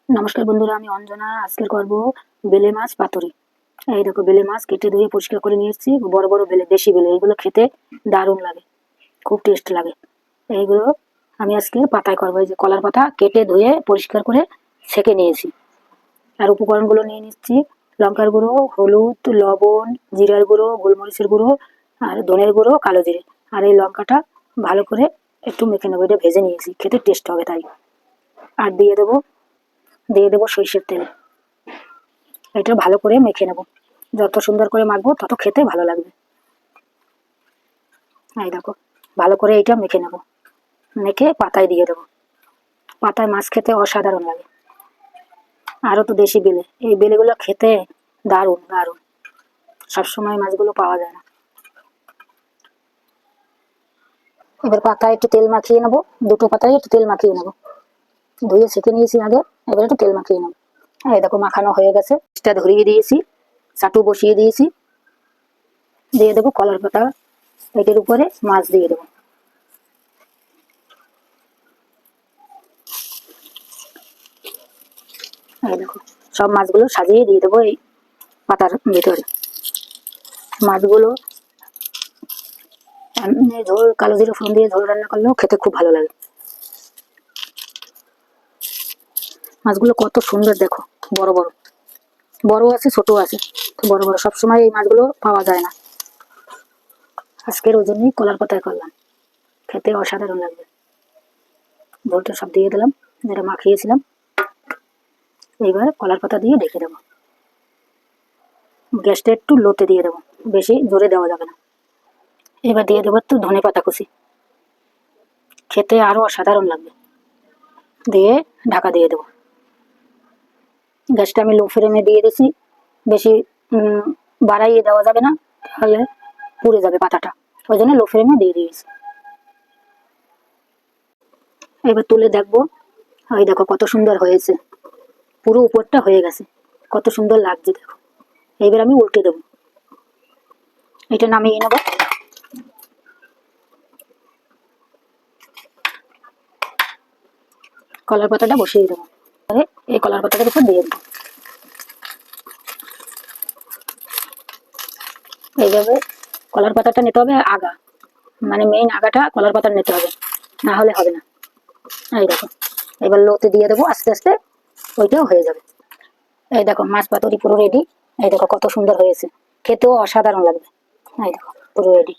নমস্কার বন্ধুরা, আমি অঞ্জনা। আজকে করব বেলে মাছ পাতুরি। এই দেখো, বেলে মাছ কেটে ধুয়ে পরিষ্কার করে নিয়ে এসেছি। বড় বড় বেলে, দেশি বেলে, এইগুলো খেতে দারুণ লাগে, খুব টেস্ট লাগে। এইগুলো আমি আজকে পাতায় করবো। এই যে কলার পাতা কেটে ধুয়ে পরিষ্কার করে ছেঁকে নিয়েছি। আর উপকরণগুলো নিয়ে নিচ্ছি: লঙ্কার গুঁড়ো, হলুদ, লবণ, জিরার গুঁড়ো, গোলমরিচের গুঁড়ো, আর ধনের গুঁড়ো, কালো জিরে। আর এই লঙ্কাটা ভালো করে একটু মেখে নেবো, এটা ভেজে নিয়েছি, খেতে টেস্ট হবে তাই। আর দিয়ে দেবো সরিষার তেল। এটা ভালো করে মেখে নেব। যত সুন্দর করে মাখবো তত খেতে ভালো লাগবে। এই দেখো, ভালো করে এটা মেখে নেব। মেখে পাতায় দিয়ে দেবো। পাতায় মাছ খেতে অসাধারণ লাগে। আরও তো দেশি বেলে, এই বেলেগুলো খেতে দারুণ দারুণ। সবসময় মাছগুলো পাওয়া যায় না। এবার পাতায় একটু তেল মাখিয়ে নেবো। দুটো পাতায় একটু তেল মাখিয়ে নেবো। ধুয়ে ছেঁকে নিয়েছি আগে, এবার একটু তেল মাখিয়ে নেবো। এই দেখো, মাখানো হয়ে গেছে। এটা ধরিয়ে দিয়েছি, চাটু বসিয়ে দিয়েছি। দিয়ে দেবো কলার পাতা, এটার উপরে মাছ দিয়ে দেবো। এই দেখো, সব মাছগুলো সাজিয়ে দিয়ে দেবো এই পাতার ভিতরে। মাছগুলো এমনি ঝোল, কালো জিরে ফোড়ন দিয়ে ঝোল রান্না করলেও খেতে খুব ভালো লাগে। মাছগুলো কত সুন্দর দেখো, বড় বড়, বড় আছে ছোট আছে, তো বড় বড়। সবসময় এই মাছগুলো পাওয়া যায় না। আজকের ওই জন্যই কলার পাতায় করলাম, খেতে অসাধারণ লাগবে। ঝোলটা সব দিয়ে দিলাম, যেটা মাখিয়েছিলাম। এইবার কলার পাতা দিয়ে ঢেকে দেবো। গ্যাসটা একটু লোতে দিয়ে দেবো, বেশি জোরে দেওয়া যাবে না। এবার দিয়ে দেবো একটু ধনে পাতা কুচি, খেতে আরও অসাধারণ লাগবে। দিয়ে ঢাকা দিয়ে দেবো। গ্যাসটা আমি লো ফ্লেমে দিয়ে দিয়েছি, বেশি বাড়াইয়ে দেওয়া যাবে না, তাহলে পুড়ে যাবে পাতাটা। ওই জন্য লো ফ্লেমে দিয়ে দিয়েছি। এবার তুলে দেখবো। ওই দেখো কত সুন্দর হয়েছে, পুরো উপরটা হয়ে গেছে, কত সুন্দর লাগছে দেখো। এবার আমি উল্টে দেবো, এটা নামিয়ে নেবো। কলার পাতাটা বসিয়ে দেবো, এই কলার পাতাটার উপর দিয়ে দেবো। এইভাবে কলার পাতাটা নিতে হবে আগা, মানে মেইন আগাটা কলার পাতার নিতে হবে, না হলে হবে না। এই দেখো, এবার লোতে দিয়ে দেবো আস্তে আস্তে, ওইটাও হয়ে যাবে। এই দেখো, মাছ পাতুরি পুরো রেডি। এই দেখো কত সুন্দর হয়েছে, খেতেও অসাধারণ লাগবে। এই দেখো, পুরো রেডি।